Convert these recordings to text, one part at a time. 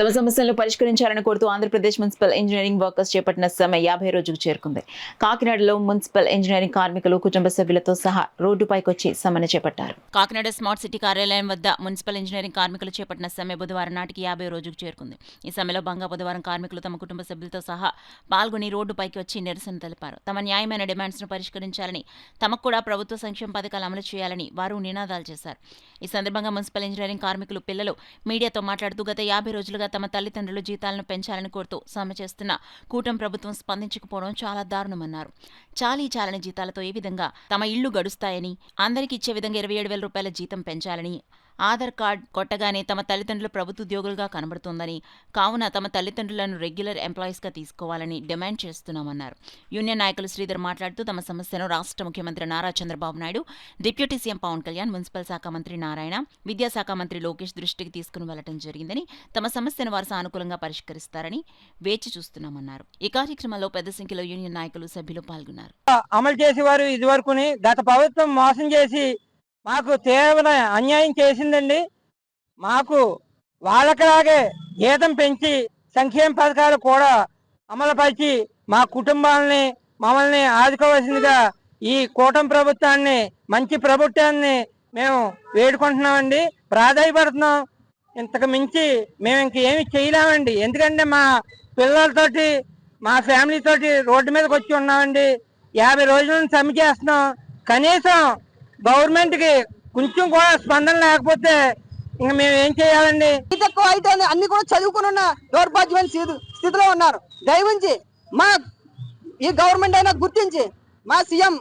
తమ సమస్యలను పరిష్కరించాలని కోరుతూ ఆంధ్రప్రదేశ్ మున్సిపల్ ఇంజనీరింగ్ వర్కర్స్ చేపట్టిన సమ్మె 50 రోజుకు చేరుకుంది. కాకినాడలో మున్సిపల్ ఇంజనీరింగ్ కార్మికులు కుటుంబ సభ్యులతో సహా రోడ్డుపైకొచ్చి సమ్మెను చేపట్టారు. కాకినాడ స్మార్ట్ సిటీ కార్యాలయం వద్ద మున్సిపల్ ఇంజనీరింగ్ కార్మికులు చేపట్టిన సమ్మె బుధవారం నాటికి 50 రోజుకు చేరుకుంది. ఈ సమ్మెలో భాగంగా బుధవారం కార్మికులు తమ కుటుంబ సభ్యులతో సహా పాల్గొని రోడ్డుపైకి వచ్చి నిరసన తెలిపారు. తమ న్యాయమైన డిమాండ్స్ ను పరిష్కరించాలని, తమకు కూడా ప్రభుత్వ సంక్షేమ పథకాలు అమలు చేయాలని వారు నినాదాలు చేశారు. ఈ సందర్భంగా మున్సిపల్ ఇంజనీరింగ్ కార్మికులు పిల్లలు మీడియాతో మాట్లాడుతూ గత 50 రోజులుగా తమ తల్లిదండ్రులు జీతాలను పెంచాలని కోరుతూ సమ్మె చేస్తున్న కూటమి ప్రభుత్వం స్పందించకపోవడం చాలా దారుణమన్నారు. చాలని జీతాలతో ఏ విధంగా తమ ఇళ్లు గడుస్తాయని, అందరికీ ఇచ్చే విధంగా 27,000 రూపాయల జీతం పెంచాలని, ఆధార్ కార్డు కొట్టగానే తమ తల్లిదండ్రులు ప్రభుత్వోద్యోగులుగా కనబడుతోందని, కావున తమ తల్లిదండ్రులను రెగ్యులర్ ఎంప్లాయీస్గా తీసుకోవాలని డిమాండ్ చేస్తున్నామన్నారు. యూనియన్ నాయకులు శ్రీధర్ మాట్లాడుతూ తమ సమస్యను రాష్ట్ర ముఖ్యమంత్రి Nara Chandrababu Naidu, deputy CM Pawan Kalyan, municipal శాఖ మంత్రి నారాయణ, విద్యాశాఖ మంత్రి లోకేష్ దృష్టికి తీసుకుని వెళ్లడం జరిగిందని, తమ సమస్యను వారు సానుకూలంగా పరిష్కరిస్తారని వేచి చూస్తున్నామన్నారు. ఈ కార్యక్రమంలో పెద్ద సంఖ్యలో యూనియన్ నాయకులు, సభ్యులు పాల్గొన్నారు. అమలు చేసేవారు ఇదివరకుని గత ప్రభుత్వం మోసం చేసి మాకు తీవ్ర అన్యాయం చేసిందండి. మాకు వాళ్ళకిలాగే జీతం పెంచి సంక్షేమ పథకాలు కూడా అమలుపరిచి మా కుటుంబాలని మమ్మల్ని ఆదుకోవాల్సిందిగా ఈ కూటమి ప్రభుత్వాన్ని, మంచి ప్రభుత్వాన్ని మేము వేడుకుంటున్నామండి, ప్రాధాయపడుతున్నాం. ఇంతకు మించి మేము ఇంకేమి చేయలేమండి. ఎందుకంటే మా పిల్లలతోటి, మా ఫ్యామిలీతోటి రోడ్డు మీదకి వచ్చి ఉన్నామండి. 50 రోజుల నుంచి సమ్మె చేస్తున్నాం. కనీసం గవర్నమెంట్కి కొంచెం కూడా స్పందన లేకపోతే ఇంక మేము ఏం చేయాలండి? ఎక్కువ అయితే అన్ని కూడా చదువుకుని ఉన్న దౌర్భాగ్యమైన స్థితిలో ఉన్నారు. దయవుంచి మా ఈ గవర్నమెంట్ అయినా గుర్తించి మా సీఎం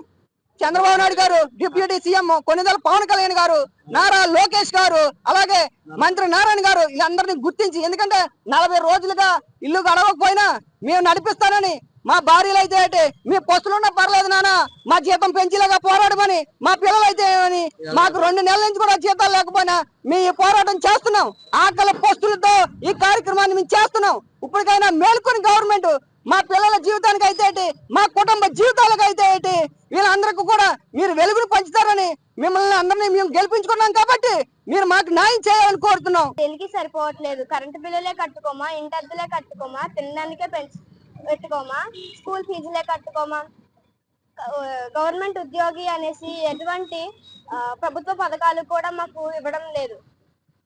చంద్రబాబు నాయుడు గారు, డిప్యూటీ సీఎం కొన్నిదల పవన్ కళ్యాణ్ గారు, నారా లోకేష్ గారు, అలాగే మంత్రి నారాయణ గారు వీళ్ళందరినీ గుర్తించి, ఎందుకంటే 40 రోజులుగా ఇల్లు గడవకపోయినా మేము నడిపిస్తానని, మా భార్యలు అయితే అంటే మీ పొస్తులున్నా పర్లేదు నాన్న, మా జీతం పెంచేలాగా పోరాడమని, మా పిల్లలైతే ఏమని మాకు 2 నెలల నుంచి కూడా జీతాలు లేకపోయినా మేము ఈ పోరాటం చేస్తున్నాం. ఆకలి పోస్టులతో ఈ కార్యక్రమాన్ని మేము చేస్తున్నాం. ఇప్పటికైనా మేల్కొని గవర్నమెంట్ మా పిల్లల జీవితానికి అయితే ఏంటి, మా కుటుంబ జీవితాలకు అయితే ఏంటి, వీళ్ళందరికీ కూడా మీరు వెలుగును పంచుతారని మిమ్మల్ని అందరినీ మేము గెలిపించుకున్నాం కాబట్టి మీరు మాకు న్యాయం చేయాలని కోరుతున్నాం. పెళ్లికి సరిపోవట్లేదు, కరెంటు బిల్లులే కట్టుకోమా, ఇంటద్దులే కట్టుకోమా, తినడానికే పెట్టుకోమా, స్కూల్ ఫీజులే కట్టుకోమా, గవర్నమెంట్ ఉద్యోగి అనేసి ఎటువంటి ప్రభుత్వ పథకాలు కూడా మాకు ఇవ్వడం లేదు.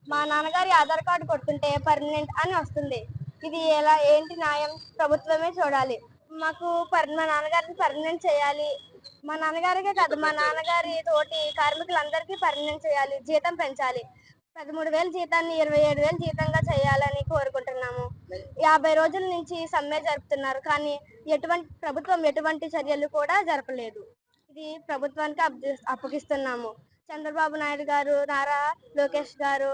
మా నాన్నగారి ఆధార్ కార్డు కొడుతుంటే పర్మనెంట్ అని వస్తుంది. ఇది ఎలా, ఏంటి న్యాయం? ప్రభుత్వమే చూడాలి. మాకు మా నాన్నగారిని పర్మనెంట్ చేయాలి. మా నాన్నగారికే కాదు, మా నాన్నగారి తోటి కార్మికులందరికీ పర్మనెంట్ చేయాలి, జీతం పెంచాలి. 13,000 జీతాన్ని 27,000 జీతంగా చేయాలని కోరుకుంటున్నాము. 50 రోజుల నుంచి సమ్మె జరుపుతున్నారు, కానీ ప్రభుత్వం ఎటువంటి చర్యలు కూడా జరపలేదు. ఇది ప్రభుత్వానికి అప్పగిస్తున్నాము. చంద్రబాబు నాయుడు గారు, నారా లోకేష్ గారు,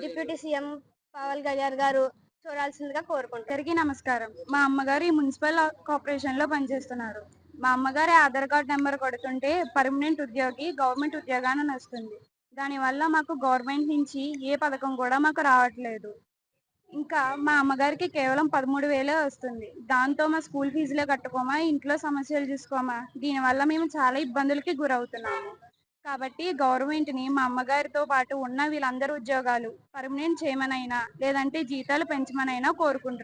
డిప్యూటీ సీఎం పవన్ కళ్యాణ్ గారు చూడాల్సిందిగా కోరుకుంటున్నాను. అందరికీ నమస్కారం. మా అమ్మగారు ఈ మున్సిపల్ కార్పొరేషన్ లో పనిచేస్తున్నారు. మా అమ్మగారి ఆధార్ కార్డ్ నెంబర్ కొడుతుంటే పర్మనెంట్ ఉద్యోగి, గవర్నమెంట్ ఉద్యోగాన్ని వస్తుంది. దానివల్ల మాకు గవర్నమెంట్ నుంచి ఏ పథకం కూడా మాకు రావట్లేదు. ఇంకా మా అమ్మగారికి కేవలం 13,000 వస్తుంది. దాంతో మా స్కూల్ ఫీజులే కట్టుకోమా, ఇంట్లో సమస్యలు చూసుకోమా, దీనివల్ల మేము చాలా ఇబ్బందులకి గురవుతున్నాము. కాబట్టి గవర్నమెంట్ని మా అమ్మగారితో పాటు ఉన్న వీళ్ళందరూ ఉద్యోగాలు పర్మనెంట్ చేయమనైనా, లేదంటే జీతాలు పెంచమనైనా కోరుకుంటున్నాం.